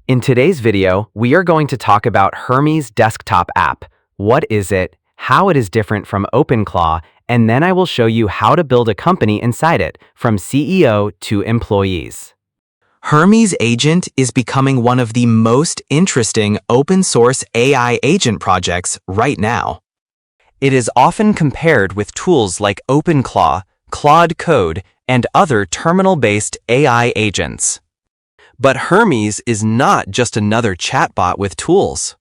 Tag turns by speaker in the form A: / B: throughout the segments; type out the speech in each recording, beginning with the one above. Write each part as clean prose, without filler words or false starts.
A: In today's video, we are going to talk about Hermes Desktop App. What is it, how it is different from OpenClaw, and then I will show you how to build a company inside it, from CEO to employees.
B: Hermes Agent is becoming one of the most interesting open-source AI agent projects right now. It is often compared with tools like OpenClaw, Claude Code, and other terminal-based AI agents. But Hermes is not just another chatbot with tools.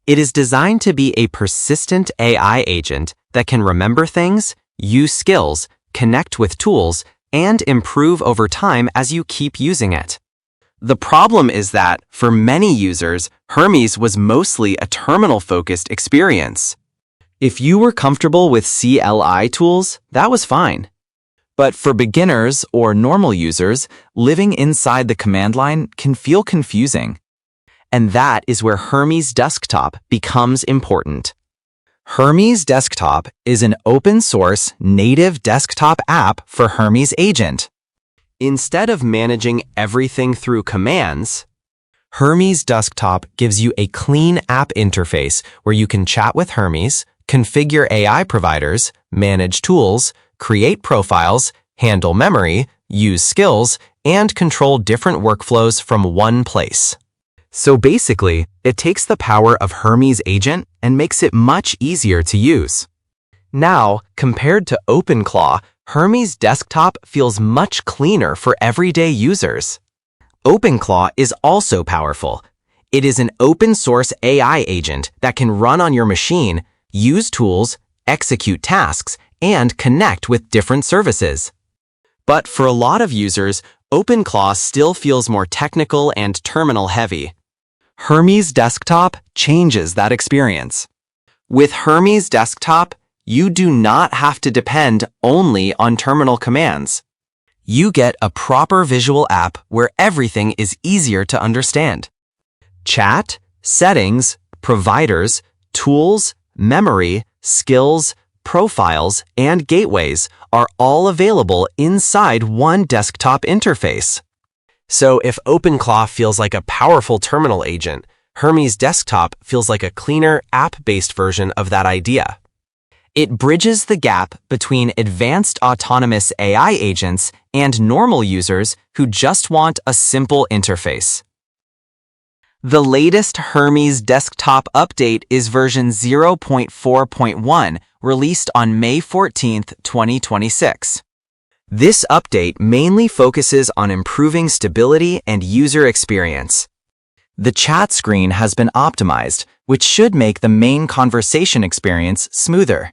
B: It is designed to be a persistent AI agent that can remember things, use skills, connect with tools, and improve over time as you keep using it. The problem is that, for many users, Hermes was mostly a terminal-focused experience. If you were comfortable with CLI tools, that was fine. But for beginners or normal users, living inside the command line can feel confusing. And that is where Hermes Desktop becomes important. Hermes Desktop is an open-source native desktop app for Hermes Agent. Instead of managing everything through commands, Hermes Desktop gives you a clean app interface where you can chat with Hermes, configure AI providers, manage tools, create profiles, handle memory, use skills, and control different workflows from one place. So basically, it takes the power of Hermes Agent and makes it much easier to use. Now, compared to OpenClaw, Hermes Desktop feels much cleaner for everyday users. OpenClaw is also powerful. It is an open-source AI agent that can run on your machine, use tools, execute tasks, and connect with different services. But for a lot of users, OpenClaw still feels more technical and terminal-heavy. Hermes Desktop changes that experience. With Hermes Desktop, you do not have to depend only on terminal commands. You get a proper visual app where everything is easier to understand. Chat, settings, providers, tools, memory, skills, profiles, and gateways are all available inside one desktop interface. So if OpenClaw feels like a powerful terminal agent, Hermes Desktop feels like a cleaner, app-based version of that idea. It bridges the gap between advanced autonomous AI agents and normal users who just want a simple interface. The latest Hermes Desktop update is version 0.4.1, released on May 14, 2026. This update mainly focuses on improving stability and user experience. The chat screen has been optimized, which should make the main conversation experience smoother.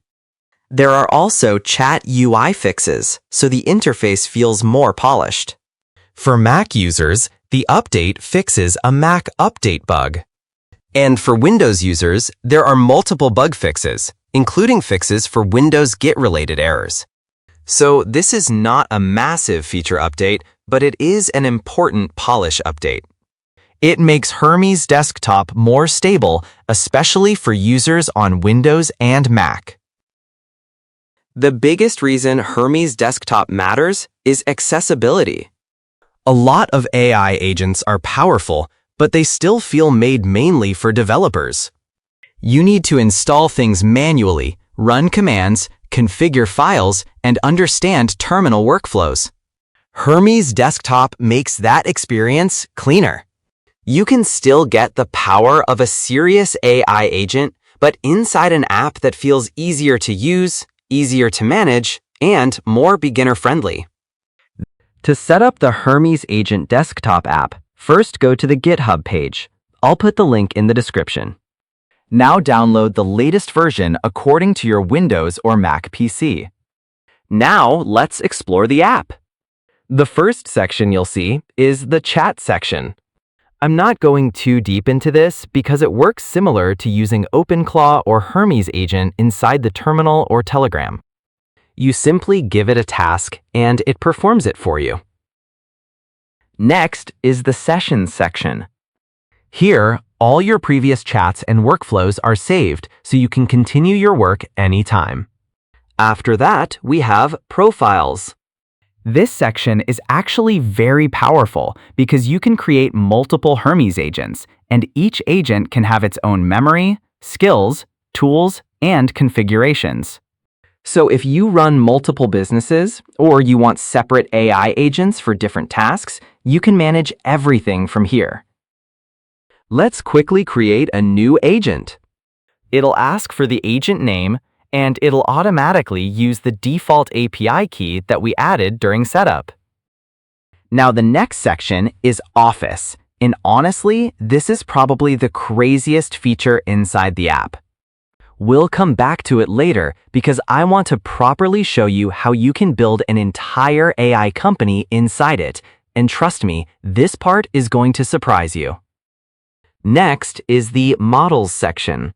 B: There are also chat UI fixes, so the interface feels more polished. For Mac users, the update fixes a Mac update bug. And for Windows users, there are multiple bug fixes, including fixes for Windows Git-related errors. So this is not a massive feature update, but it is an important polish update. It makes Hermes Desktop more stable, especially for users on Windows and Mac. The biggest reason Hermes Desktop matters is accessibility. A lot of AI agents are powerful, but they still feel made mainly for developers. You need to install things manually, run commands, configure files, and understand terminal workflows. Hermes Desktop makes that experience cleaner. You can still get the power of a serious AI agent, but inside an app that feels easier to use, easier to manage, and more beginner-friendly.
A: To set up the Hermes Agent Desktop app, first go to the GitHub page. I'll put the link in the description. Now download the latest version according to your Windows or Mac PC. Now let's explore the app. The first section you'll see is the chat section. I'm not going too deep into this because it works similar to using OpenClaw or Hermes Agent inside the terminal or Telegram. You simply give it a task and it performs it for you. Next is the Sessions section. Here, all your previous chats and workflows are saved so you can continue your work anytime. After that, we have Profiles. This section is actually very powerful because you can create multiple Hermes agents, and each agent can have its own memory, skills, tools, and configurations. So if you run multiple businesses, or you want separate AI agents for different tasks, you can manage everything from here. Let's quickly create a new agent. It'll ask for the agent name, and it'll automatically use the default API key that we added during setup. Now the next section is Office, and honestly, this is probably the craziest feature inside the app. We'll come back to it later because I want to properly show you how you can build an entire AI company inside it, and trust me, this part is going to surprise you. Next is the Models section.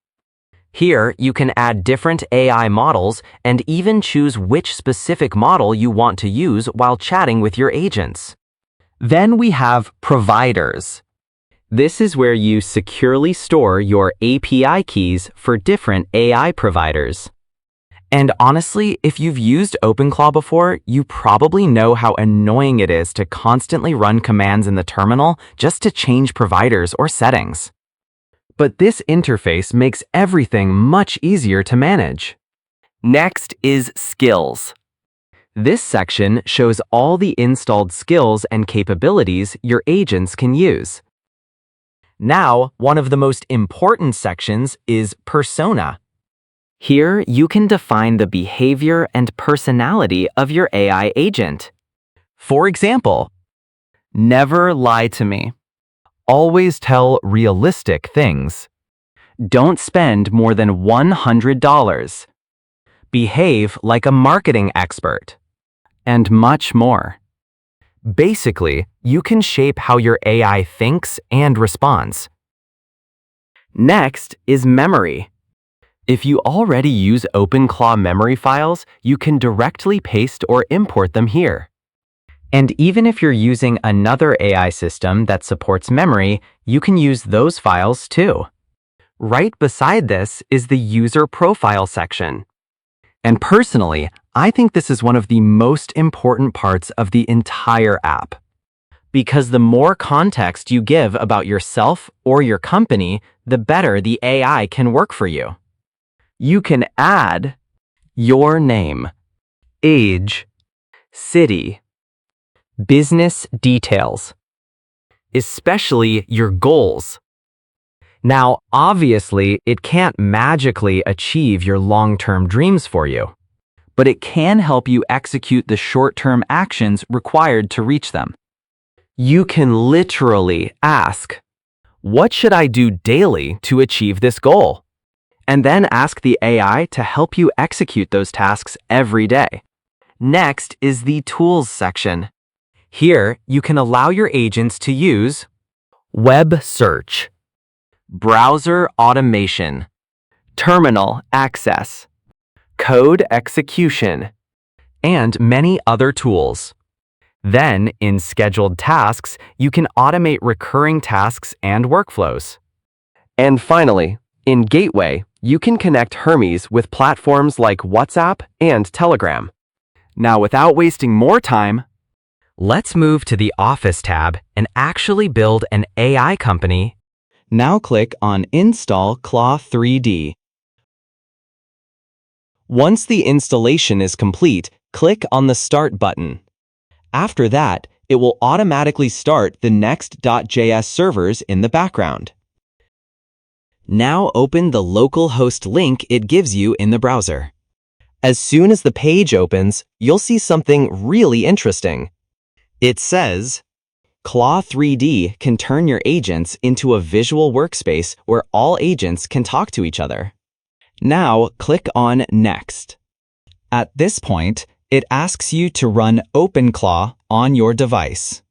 A: Here, you can add different AI models and even choose which specific model you want to use while chatting with your agents. Then we have Providers. This is where you securely store your API keys for different AI providers. And honestly, if you've used OpenClaw before, you probably know how annoying it is to constantly run commands in the terminal just to change providers or settings. But this interface makes everything much easier to manage. Next is Skills. This section shows all the installed skills and capabilities your agents can use. Now, one of the most important sections is Persona. Here, you can define the behavior and personality of your AI agent. For example, never lie to me. Always tell realistic things. Don't spend more than $100. Behave like a marketing expert. And much more. Basically, you can shape how your AI thinks and responds. Next is Memory. If you already use OpenClaw memory files, you can directly paste or import them here. And even if you're using another AI system that supports memory, you can use those files too. Right beside this is the User Profile section. And personally, I think this is one of the most important parts of the entire app. Because the more context you give about yourself or your company, the better the AI can work for you. You can add your name, age, city, business details, especially your goals. Now, obviously, it can't magically achieve your long-term dreams for you, but it can help you execute the short-term actions required to reach them. You can literally ask, "What should I do daily to achieve this goal?" And then ask the AI to help you execute those tasks every day. Next is the Tools section. Here, you can allow your agents to use web search, browser automation, terminal access, code execution, and many other tools. Then, in scheduled tasks, you can automate recurring tasks and workflows. And finally, in Gateway, you can connect Hermes with platforms like WhatsApp and Telegram. Now, without wasting more time, let's move to the Office tab and actually build an AI company. Now click on Install Claw 3D. Once the installation is complete, click on the Start button. After that, it will automatically start the next.js servers in the background. Now open the localhost link it gives you in the browser. As soon as the page opens, you'll see something really interesting. It says, Claw 3D can turn your agents into a visual workspace where all agents can talk to each other. Now click on Next. At this point, it asks you to run OpenClaw on your device.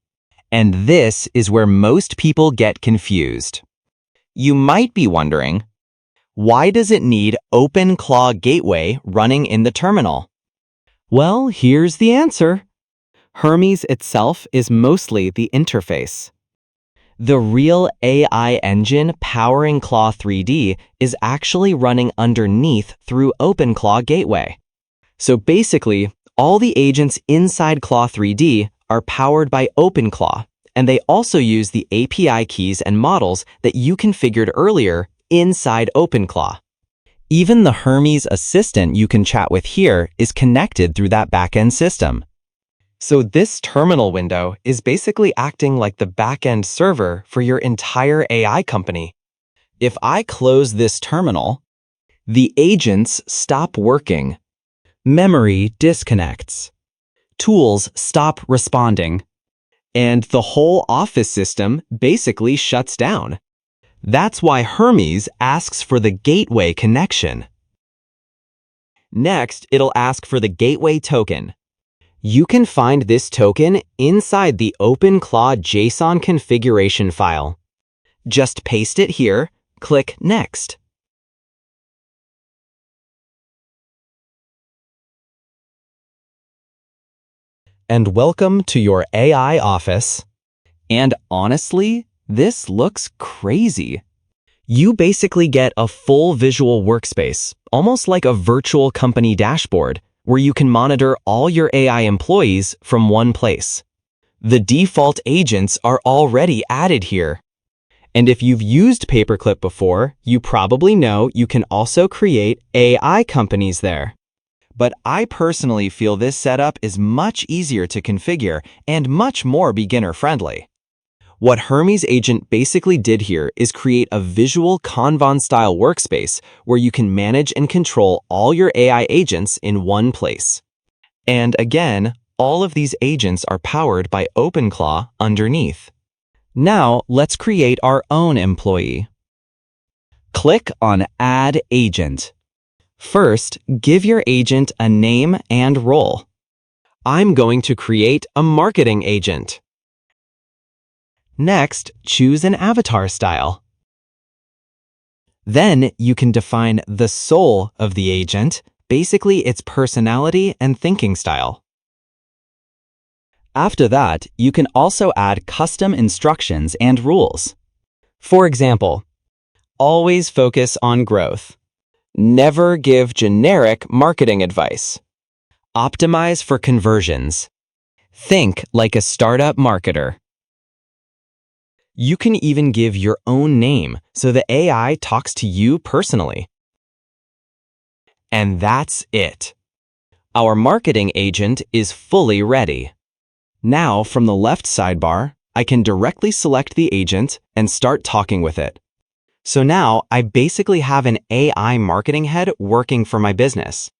A: And this is where most people get confused. You might be wondering, why does it need OpenClaw Gateway running in the terminal? Well, here's the answer. Hermes itself is mostly the interface. The real AI engine powering Claw 3D is actually running underneath through OpenClaw Gateway. So basically,
B: All the agents inside Claw 3D are powered by OpenClaw, and they also use the API keys and models that you configured earlier inside OpenClaw. Even the Hermes assistant you can chat with here is connected through that backend system. So this terminal window is basically acting like the backend server for your entire AI company. If I close this terminal, the agents stop working. Memory disconnects. Tools stop responding. And the whole office system basically shuts down. That's why Hermes asks for the gateway connection. Next, it'll ask for the gateway token. You can find this token inside the OpenClaw JSON configuration file. Just paste it here, click Next. And welcome to your AI office. And honestly, this looks crazy. You basically get a full visual workspace, almost like a virtual company dashboard, where you can monitor all your AI employees from one place. The default agents are already added here. And if you've used Paperclip before, you probably know you can also create AI companies there. But I personally feel this setup is much easier to configure and much more beginner-friendly. What Hermes Agent basically did here is create a visual Kanban-style workspace where you can manage and control all your AI agents in one place. And again, all of these agents are powered by OpenClaw underneath. Now, let's create our own employee. Click on Add Agent. First, give your agent a name and role. I'm going to create a marketing agent. Next, choose an avatar style. Then you can define the soul of the agent, basically its personality and thinking style. After that, you can also add custom instructions and rules. For example, always focus on growth. Never give generic marketing advice. Optimize for conversions. Think like a startup marketer. You can even give your own name so the AI talks to you personally. And that's it. Our marketing agent is fully ready. Now, from the left sidebar, I can directly select the agent and start talking with it. So now I basically have an AI marketing head working for my business.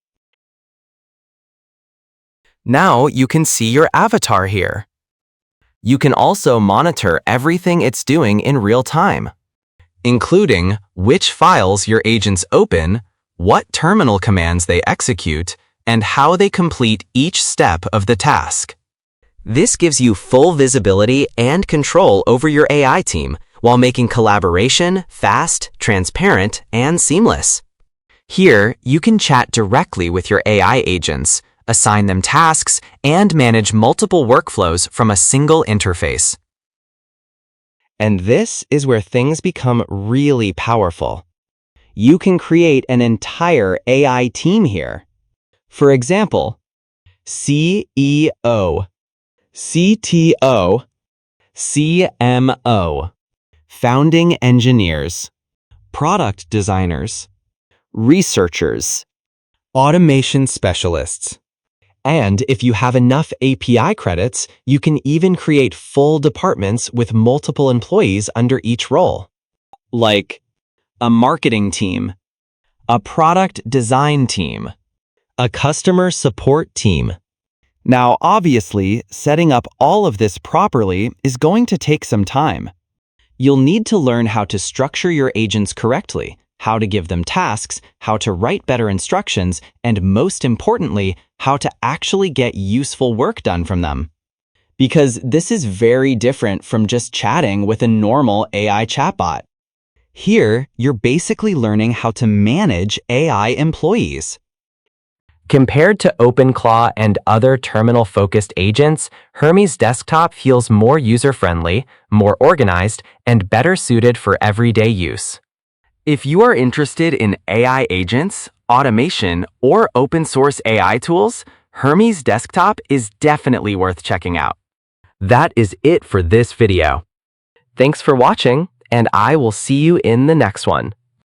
B: Now you can see your avatar here. You can also monitor everything it's doing in real time, including which files your agents open, what terminal commands they execute, and how they complete each step of the task. This gives you full visibility and control over your AI team while making collaboration fast, transparent, and seamless. Here, you can chat directly with your AI agents, assign them tasks, and manage multiple workflows from a single interface. And this is where things become really powerful. You can create an entire AI team here. For example, CEO, CTO, CMO, founding engineers, product designers, researchers, automation specialists. And if you have enough API credits, you can even create full departments with multiple employees under each role, like a marketing team, a product design team, a customer support team. Now, obviously, setting up all of this properly is going to take some time. You'll need to learn how to structure your agents correctly, how to give them tasks, how to write better instructions, and most importantly, how to actually get useful work done from them. Because this is very different from just chatting with a normal AI chatbot. Here, you're basically learning how to manage AI employees.
A: Compared to OpenClaw and other terminal-focused agents, Hermes Desktop feels more user-friendly, more organized, and better suited for everyday use. If you are interested in AI agents, automation, or open-source AI tools, Hermes Desktop is definitely worth checking out. That is it for this video. Thanks for watching, and I will see you in the next one.